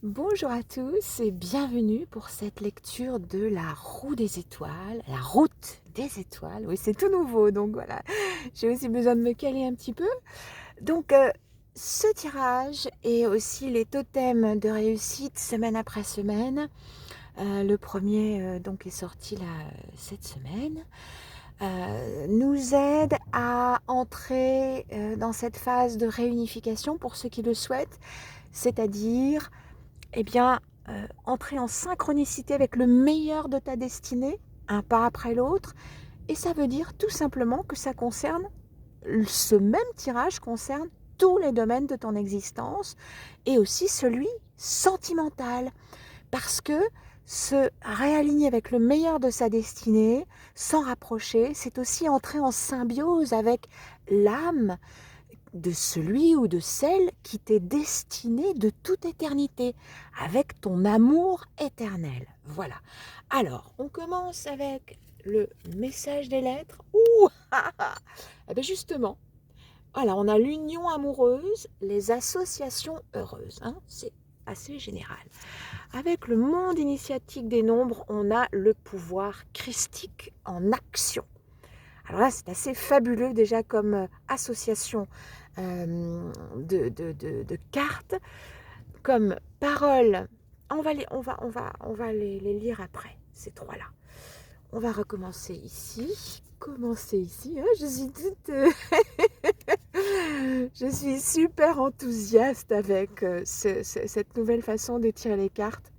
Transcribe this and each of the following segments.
Bonjour à tous et bienvenue pour cette lecture de la roue des étoiles, la route des étoiles. Oui, c'est tout nouveau, donc voilà, j'ai aussi besoin de me caler un petit peu. Donc, ce tirage et aussi les totems de réussite semaine après semaine. Le premier donc est sorti là cette semaine. Nous aide à entrer dans cette phase de réunification pour ceux qui le souhaitent, c'est-à-dire eh bien, entrer en synchronicité avec le meilleur de ta destinée, un pas après l'autre. Et ça veut dire tout simplement que ça concerne, ce même tirage concerne tous les domaines de ton existence et aussi celui sentimental. Parce que se réaligner avec le meilleur de sa destinée, s'en rapprocher, c'est aussi entrer en symbiose avec l'âme de celui ou de celle qui t'est destiné de toute éternité, avec ton amour éternel. Voilà. Alors, on commence avec le message des lettres. Ouh Eh bien justement, voilà, on a l'union amoureuse, les associations heureuses. Hein, c'est assez général. Avec le monde initiatique des nombres, on a le pouvoir christique en action. Alors là, c'est assez fabuleux déjà comme association de cartes, comme paroles. On va les lire après, ces trois-là. On va recommencer ici. Commencer ici. Hein, je suis je suis super enthousiaste avec cette nouvelle façon de tirer les cartes.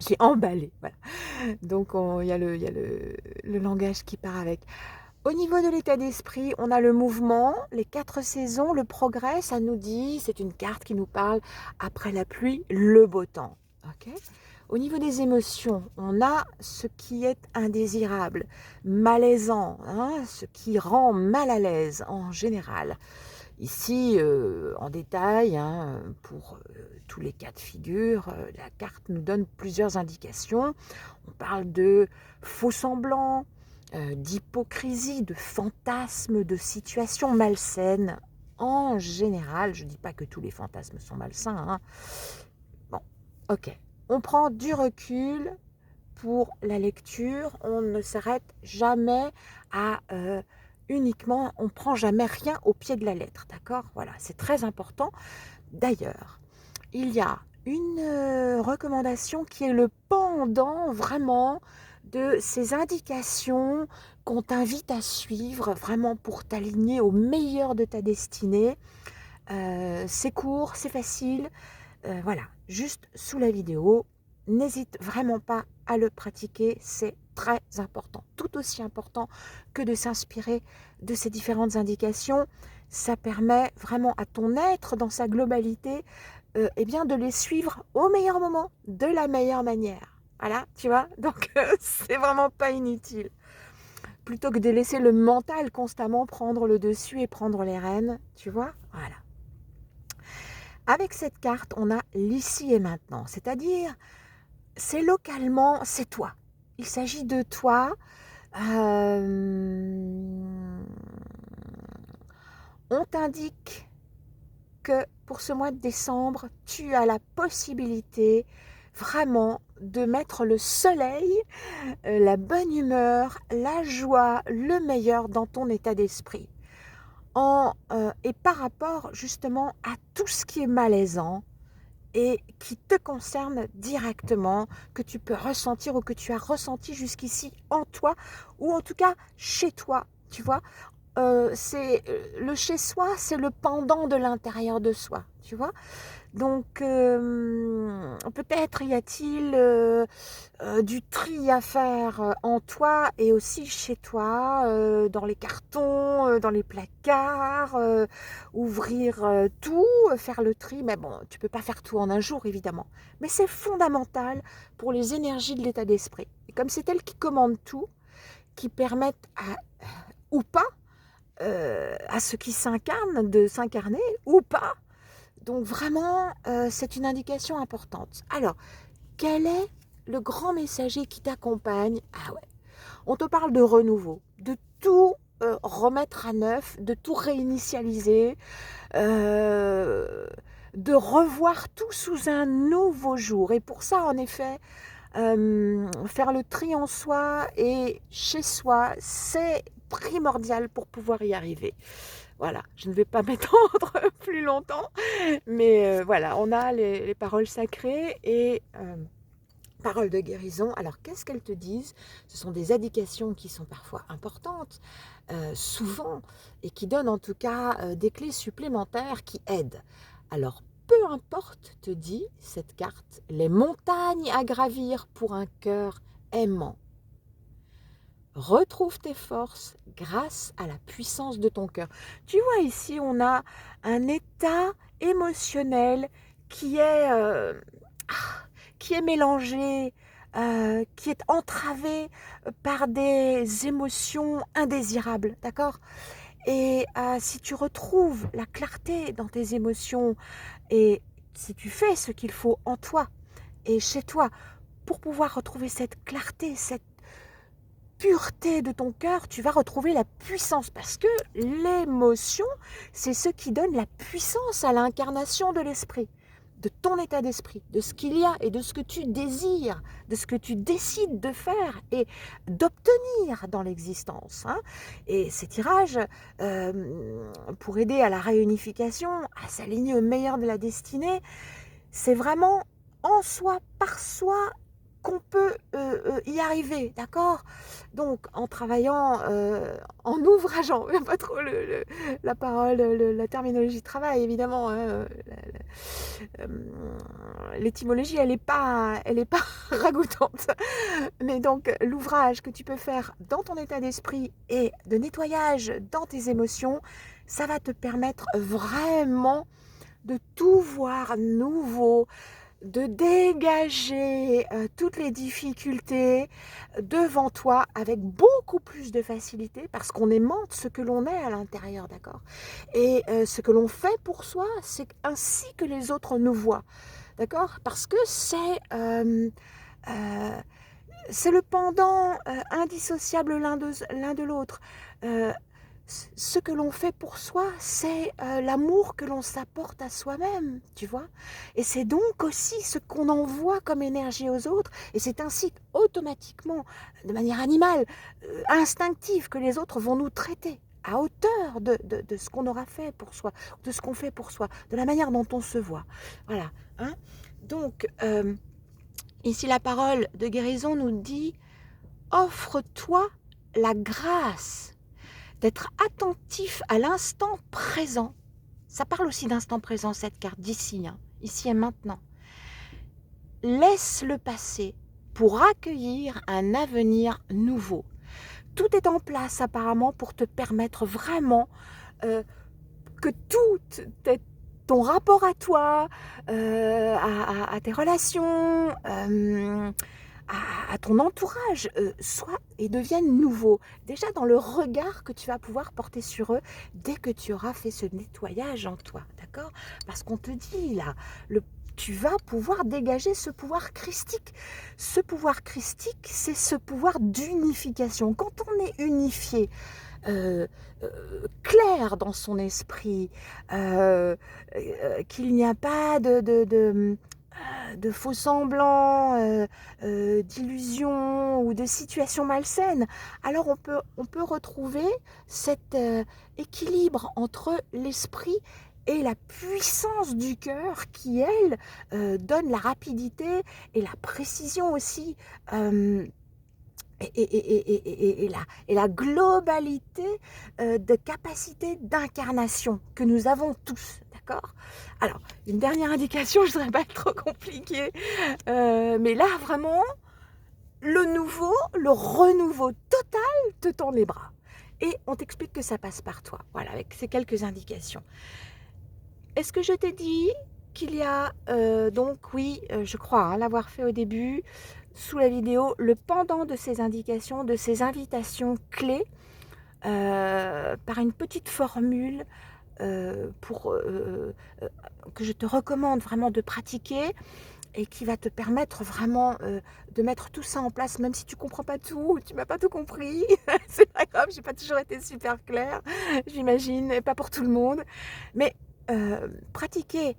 Je suis emballée. Voilà. Donc, il y a le langage qui part avec. Au niveau de l'état d'esprit, on a le mouvement, les 4 saisons, le progrès, ça nous dit, c'est une carte qui nous parle après la pluie, le beau temps. Okay. Au niveau des émotions, on a ce qui est indésirable, malaisant, hein, ce qui rend mal à l'aise en général. Ici, en détail, hein, pour tous les cas de figure, la carte nous donne plusieurs indications. On parle de faux semblants, d'hypocrisie, de fantasmes, de situations malsaines. En général, je ne dis pas que tous les fantasmes sont malsains. Hein. Bon, ok. On prend du recul pour la lecture. On ne s'arrête jamais à uniquement, on ne prend jamais rien au pied de la lettre. D'accord? Voilà, c'est très important. D'ailleurs, il y a une recommandation qui est le pendant vraiment de ces indications qu'on t'invite à suivre vraiment pour t'aligner au meilleur de ta destinée. C'est court, c'est facile. Voilà, juste sous la vidéo. N'hésite vraiment pas à le pratiquer, c'est très important. Tout aussi important que de s'inspirer de ces différentes indications. Ça permet vraiment à ton être dans sa globalité eh bien de les suivre au meilleur moment, de la meilleure manière. Voilà, tu vois. Donc, c'est vraiment pas inutile. Plutôt que de laisser le mental constamment prendre le dessus et prendre les rênes, tu vois. Voilà. Avec cette carte, on a l'ici et maintenant. C'est-à-dire, c'est localement, c'est toi. Il s'agit de toi. On t'indique que pour ce mois de décembre, tu as la possibilité vraiment de mettre le soleil, la bonne humeur, la joie, le meilleur dans ton état d'esprit. Et par rapport justement à tout ce qui est malaisant et qui te concerne directement, que tu peux ressentir ou que tu as ressenti jusqu'ici en toi, ou en tout cas chez toi, tu vois. C'est le chez soi, c'est le pendant de l'intérieur de soi, tu vois. Donc peut-être y a-t-il du tri à faire en toi et aussi chez toi, dans les cartons, dans les placards, ouvrir tout, faire le tri. Mais bon, tu peux pas faire tout en un jour évidemment, mais c'est fondamental pour les énergies de l'état d'esprit. Et comme c'est elles qui commandent tout, qui permettent ou pas à ceux qui s'incarnent de s'incarner ou pas. Donc vraiment, c'est une indication importante. Alors, quel est le grand messager qui t'accompagne? Ah ouais, on te parle de renouveau, de tout remettre à neuf, de tout réinitialiser, de revoir tout sous un nouveau jour. Et pour ça, en effet, faire le tri en soi et chez soi, c'est primordial pour pouvoir y arriver. Voilà, je ne vais pas m'étendre plus longtemps, mais voilà, on a les paroles sacrées et paroles de guérison. Alors, qu'est-ce qu'elles te disent? Ce sont des indications qui sont parfois importantes, souvent, et qui donnent en tout cas des clés supplémentaires qui aident. Alors, peu importe, te dit cette carte, les montagnes à gravir pour un cœur aimant. Retrouve tes forces grâce à la puissance de ton cœur. Tu vois, ici, on a un état émotionnel qui est, qui est mélangé, qui est entravé par des émotions indésirables, d'accord? Et si tu retrouves la clarté dans tes émotions et si tu fais ce qu'il faut en toi et chez toi pour pouvoir retrouver cette clarté, cette pureté de ton cœur, tu vas retrouver la puissance parce que l'émotion, c'est ce qui donne la puissance à l'incarnation de l'esprit, de ton état d'esprit, de ce qu'il y a et de ce que tu désires, de ce que tu décides de faire et d'obtenir dans l'existence. Hein. Et ces tirages, pour aider à la réunification, à s'aligner au meilleur de la destinée, c'est vraiment en soi, par soi, qu'on peut y arriver, d'accord? Donc, en travaillant, en ouvrageant, pas trop la parole, la terminologie de travail, évidemment, hein, l'étymologie, elle n'est pas ragoûtante. Mais donc, l'ouvrage que tu peux faire dans ton état d'esprit et de nettoyage dans tes émotions, ça va te permettre vraiment de tout voir nouveau, de dégager toutes les difficultés devant toi avec beaucoup plus de facilité parce qu'on aimante ce que l'on est à l'intérieur, d'accord? Et ce que l'on fait pour soi, c'est ainsi que les autres nous voient, d'accord? Parce que c'est le pendant indissociable l'un de l'autre. Euh, Ce que l'on fait pour soi, c'est l'amour que l'on s'apporte à soi-même, tu vois. Et c'est donc aussi ce qu'on envoie comme énergie aux autres. Et c'est ainsi automatiquement, de manière animale, instinctive, que les autres vont nous traiter à hauteur de ce qu'on aura fait pour soi, de ce qu'on fait pour soi, de la manière dont on se voit. Voilà. Hein. Donc, ici, la parole de guérison nous dit « Offre-toi la grâce » d'être attentif à l'instant présent. Ça parle aussi d'instant présent, cette carte d'ici, hein, ici et maintenant. Laisse le passé pour accueillir un avenir nouveau. Tout est en place apparemment pour te permettre vraiment que ton rapport à toi, à tes relations, à ton entourage soit et devienne nouveau. Déjà dans le regard que tu vas pouvoir porter sur eux dès que tu auras fait ce nettoyage en toi, d'accord? Parce qu'on te dit là, tu vas pouvoir dégager ce pouvoir christique. Ce pouvoir christique, c'est ce pouvoir d'unification. Quand on est unifié, clair dans son esprit, qu'il n'y a pas de faux semblants, d'illusions ou de situations malsaines, alors on peut retrouver cet équilibre entre l'esprit et la puissance du cœur qui, elle, donne la rapidité et la précision aussi, et la globalité de capacité d'incarnation que nous avons tous, d'accord? Alors, une dernière indication, je ne voudrais pas être trop compliquée, mais là, vraiment, le nouveau, le renouveau total te tend les bras. Et on t'explique que ça passe par toi, voilà, avec ces quelques indications. Est-ce que je t'ai dit qu'il y a, donc oui, je crois hein, l'avoir fait au début, sous la vidéo, le pendant de ces indications, de ces invitations clés, par une petite formule que je te recommande vraiment de pratiquer et qui va te permettre vraiment de mettre tout ça en place, même si tu ne comprends pas tout, tu m'as pas tout compris, c'est pas grave, j'ai pas toujours été super claire, j'imagine, et pas pour tout le monde, mais pratiquer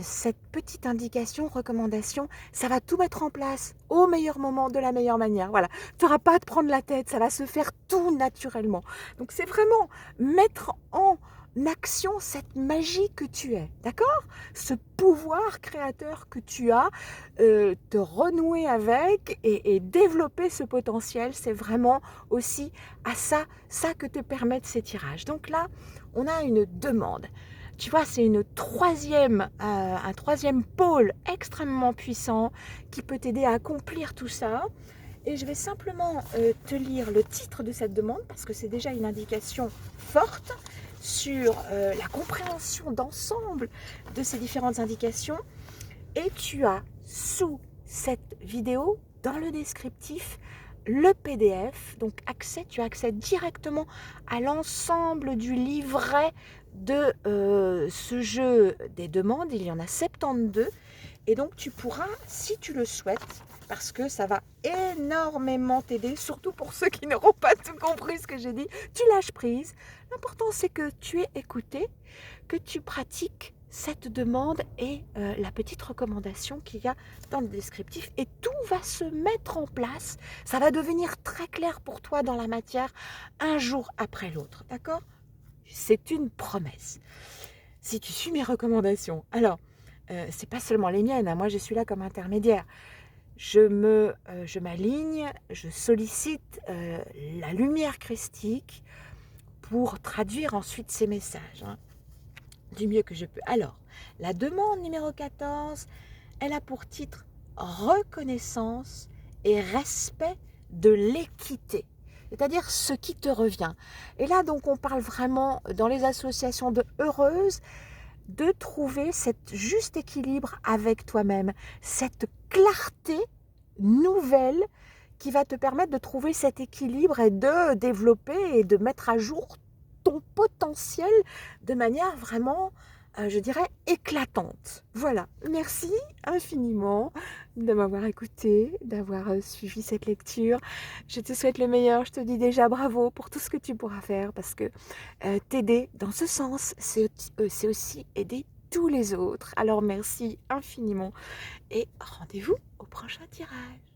cette petite indication, recommandation, ça va tout mettre en place au meilleur moment, de la meilleure manière. Voilà, tu auras pas à te prendre la tête, ça va se faire tout naturellement. Donc c'est vraiment mettre en action cette magie que tu es, d'accord? Ce pouvoir créateur que tu as, te renouer avec et développer ce potentiel, c'est vraiment aussi à ça que te permettent ces tirages. Donc là, on a une demande. Tu vois, c'est un troisième pôle extrêmement puissant qui peut t'aider à accomplir tout ça. Et je vais simplement te lire le titre de cette demande parce que c'est déjà une indication forte sur la compréhension d'ensemble de ces différentes indications. Et tu as sous cette vidéo, dans le descriptif, le PDF, donc tu as accès directement à l'ensemble du livret de ce jeu des demandes. Il y en a 72 et donc tu pourras, si tu le souhaites, parce que ça va énormément t'aider, surtout pour ceux qui n'auront pas tout compris ce que j'ai dit, tu lâches prise. L'important c'est que tu aies écouté, que tu pratiques cette demande et la petite recommandation qu'il y a dans le descriptif et tout va se mettre en place. Ça va devenir très clair pour toi dans la matière un jour après l'autre, d'accord? C'est une promesse. Si tu suis mes recommandations, alors c'est pas seulement les miennes, hein, moi je suis là comme intermédiaire. Je m'aligne, je sollicite la lumière christique pour traduire ensuite ces messages, hein, du mieux que je peux. Alors, la demande numéro 14, elle a pour titre reconnaissance et respect de l'équité, c'est-à-dire ce qui te revient. Et là, donc, on parle vraiment dans les associations de heureuses de trouver cet juste équilibre avec toi-même, cette clarté nouvelle qui va te permettre de trouver cet équilibre et de développer et de mettre à jour ton potentiel de manière vraiment, je dirais, éclatante. Voilà, merci infiniment de m'avoir écouté, d'avoir suivi cette lecture. Je te souhaite le meilleur, je te dis déjà bravo pour tout ce que tu pourras faire parce que t'aider dans ce sens, c'est aussi aider tous les autres. Alors merci infiniment et rendez-vous au prochain tirage.